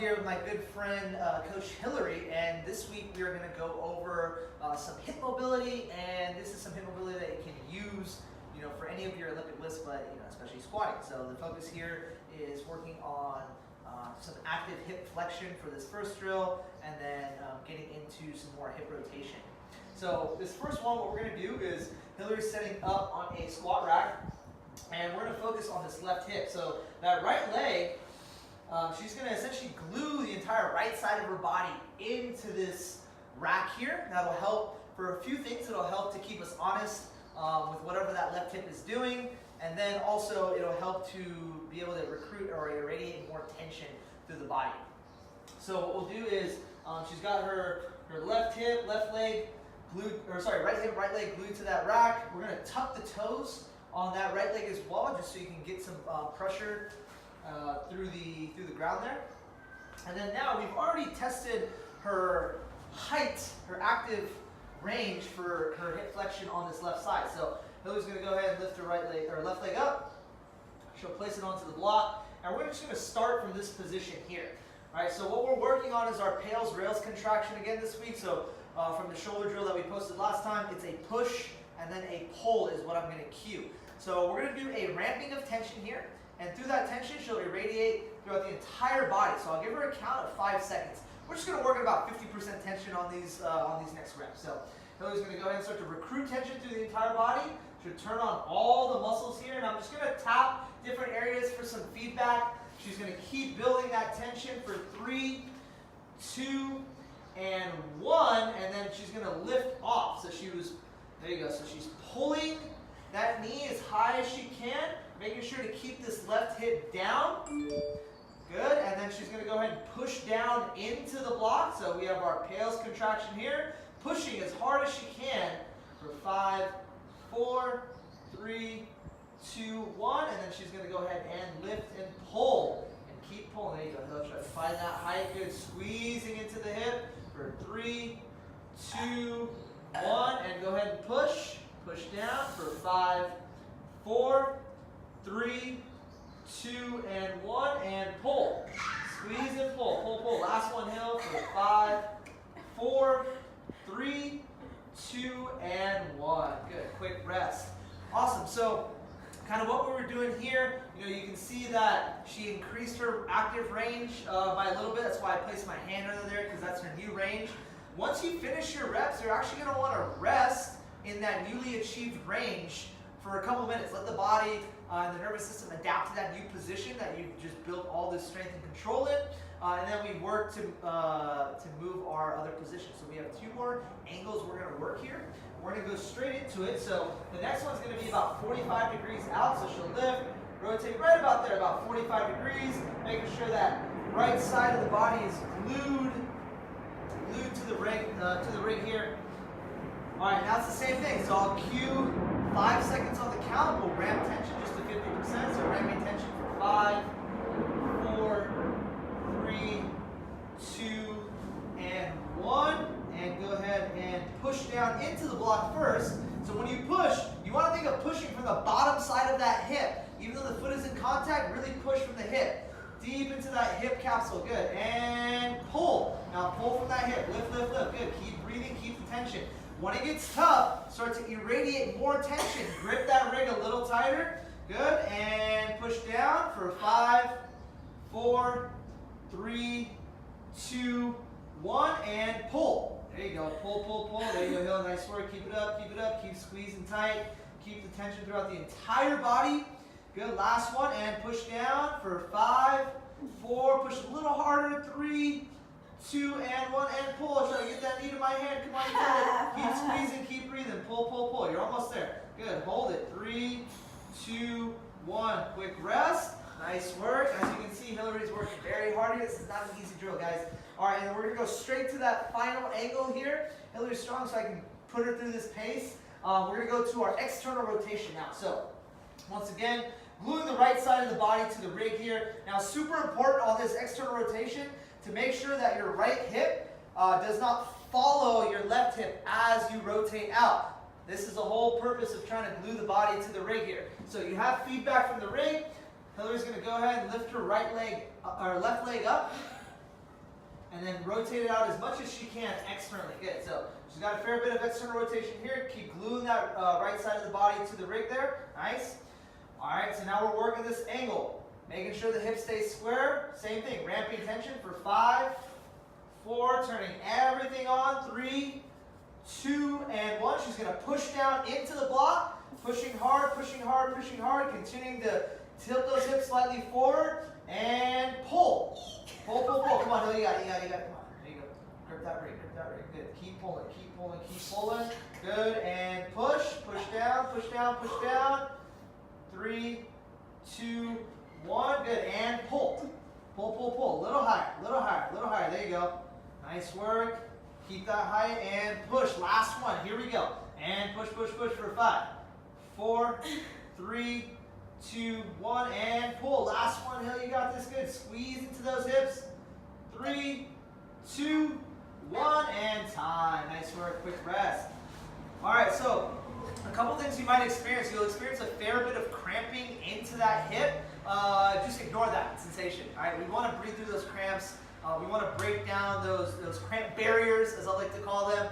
here with my good friend Coach Hillary, and this week we are going to go over some hip mobility, and this is some hip mobility that you can use, for any of your Olympic lifts, but especially squatting. So the focus here is working on some active hip flexion for this first drill, and then getting into some more hip rotation. So this first one, what we're going to do is Hillary's setting up on a squat rack, and we're going to focus on this left hip. So that right leg, she's going to essentially glue the entire right side of her body into this rack here. That'll help for a few things. It'll help to keep us honest with whatever that left hip is doing, and then also it'll help to be able to recruit or irradiate more tension through the body. So what we'll do is she's got her left hip, left leg glued, or sorry, right hip, right leg glued to that rack. We're going to tuck the toes on that right leg as well, just so you can get some pressure through the ground there. And then now we've already tested her height, her active range for her hip flexion on this left side. So Hillary's going to go ahead and lift her right leg or left leg up. She'll place it onto the block, and we're just going to start from this position here. All right. So what we're working on is our PAILS rails contraction again this week. So from the shoulder drill that we posted last time, it's a push and then a pull is what I'm going to cue. So we're going to do a ramping of tension here, and through that tension, she'll irradiate throughout the entire body. So I'll give her a count of 5 seconds. We're just going to work at about 50% tension on these next reps. So Hillary's going to go ahead and start to recruit tension through the entire body. She'll turn on all the muscles here, and I'm just going to tap different areas for some feedback. She's going to keep building that tension for 3, 2, and 1, and then she's going to lift off. So there you go. So she's pulling that knee as high as she can, making sure to keep this left hip down. Good, and then she's going to go ahead and push down into the block. So we have our PAILS contraction here, pushing as hard as she can for 5, 4, 3, 2, 1, and then she's going to go ahead and lift and pull, and keep pulling. There you go. Try to find that height. Good, squeezing into the hip for 3, 2, 1, and go ahead and push. Push down for 5, 4, 3, 2, and 1, and pull. Squeeze and pull. Pull, pull. Last one, Hill, for 5, 4, 3, 2, and 1. Good. Quick rest. Awesome. So kind of what we were doing here, you can see that she increased her active range by a little bit. That's why I placed my hand under there, because that's her new range. Once you finish your reps, you're actually going to want to rest in that newly achieved range for a couple minutes. Let the body and the nervous system adapt to that new position that you've just built all this strength and control in. And then we work to move our other positions. So we have 2 more angles we're going to work here. We're going to go straight into it. So the next one's going to be about 45 degrees out. So she'll lift, rotate right about there, about 45 degrees, making sure that right side of the body is glued to the rig here. All right, now it's the same thing. So I'll cue 5 seconds on the count. We'll ramp tension just to 50%. So ramping tension for 5, 4, 3, 2, and 1. And go ahead and push down into the block first. So when you push, you want to think of pushing from the bottom side of that hip. Even though the foot is in contact, really push from the hip. Deep into that hip capsule. Good. And pull. Now pull from that hip. Lift, lift, lift. Good. Keep breathing. Keep the tension. When it gets tough, start to irradiate more tension. Grip that rig a little tighter. Good. And push down for 5, 4, 3, 2, 1, and pull. There you go. Pull, pull, pull. There you go, Hill. Nice work. Keep it up. Keep it up. Keep squeezing tight. Keep the tension throughout the entire body. Good. Last one. And push down for 5, 4. Push a little harder. 3, 2, and 1, and pull. Try to get that knee to my hand. Come on, you got it. Keep squeezing, keep breathing. Pull, pull, pull. You're almost there. Good. Hold it. 3, 2, 1. Quick rest. Nice work. As you can see, Hillary's working very hard here. This is not an easy drill, guys. All right, and then we're going to go straight to that final angle here. Hillary's strong, so I can put her through this pace. We're going to go to our external rotation now. So, once again, gluing the right side of the body to the rig here. Now, super important on this external rotation to make sure that your right hip does not follow your left hip as you rotate out. This is the whole purpose of trying to glue the body to the rig here. So you have feedback from the rig. Hillary's going to go ahead and lift her right leg or left leg up. and then rotate it out as much as she can externally. Good. So she's got a fair bit of external rotation here. Keep gluing that right side of the body to the rig there. Nice. All right, so now we're working this angle. Making sure the hip stays square. Same thing, ramping tension for 5, 4, turning everything on. 3, 2, and 1. She's going to push down into the block. Pushing hard, pushing hard, pushing hard. Continuing to tilt those hips slightly forward. And pull. Pull, pull, pull. Come on, no, you got it, you got it, you got it. Come on, there you go. Grip that rig, grip that rig. Good. Keep pulling, keep pulling, keep pulling. Good, and push. Push down, push down, push down. 3, 2, 1. Good, and pull. Pull, pull, pull. A little higher, a little higher, a little higher. There you go. Nice work. Keep that height and push. Last one. Here we go. And push, push, push for 5, 4, 3, 2, 1, and pull. Last one, Hill, you got this. Good. Squeeze into those hips. 3, 2, 1, and time. Nice work. Quick rest. All right, so a couple things you might experience. You'll experience a fair bit of cramping into that hip. Just ignore that sensation. All right, we want to breathe through those cramps. We want to break down those cramp barriers, as I like to call them.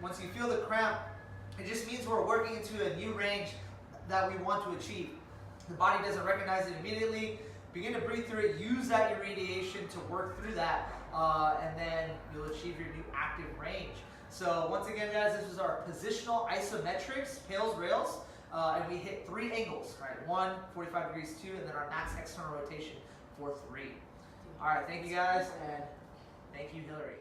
Once you feel the cramp, it just means we're working into a new range that we want to achieve. The body doesn't recognize it immediately. Begin to breathe through it. Use that irradiation to work through that, and then you'll achieve your new active range. So once again, guys, this was our positional isometrics, PAILS rails, and we hit 3 angles, right? 1, 45 degrees, 2, and then our max external rotation for 3. All right, thank you guys, and thank you, Hillary.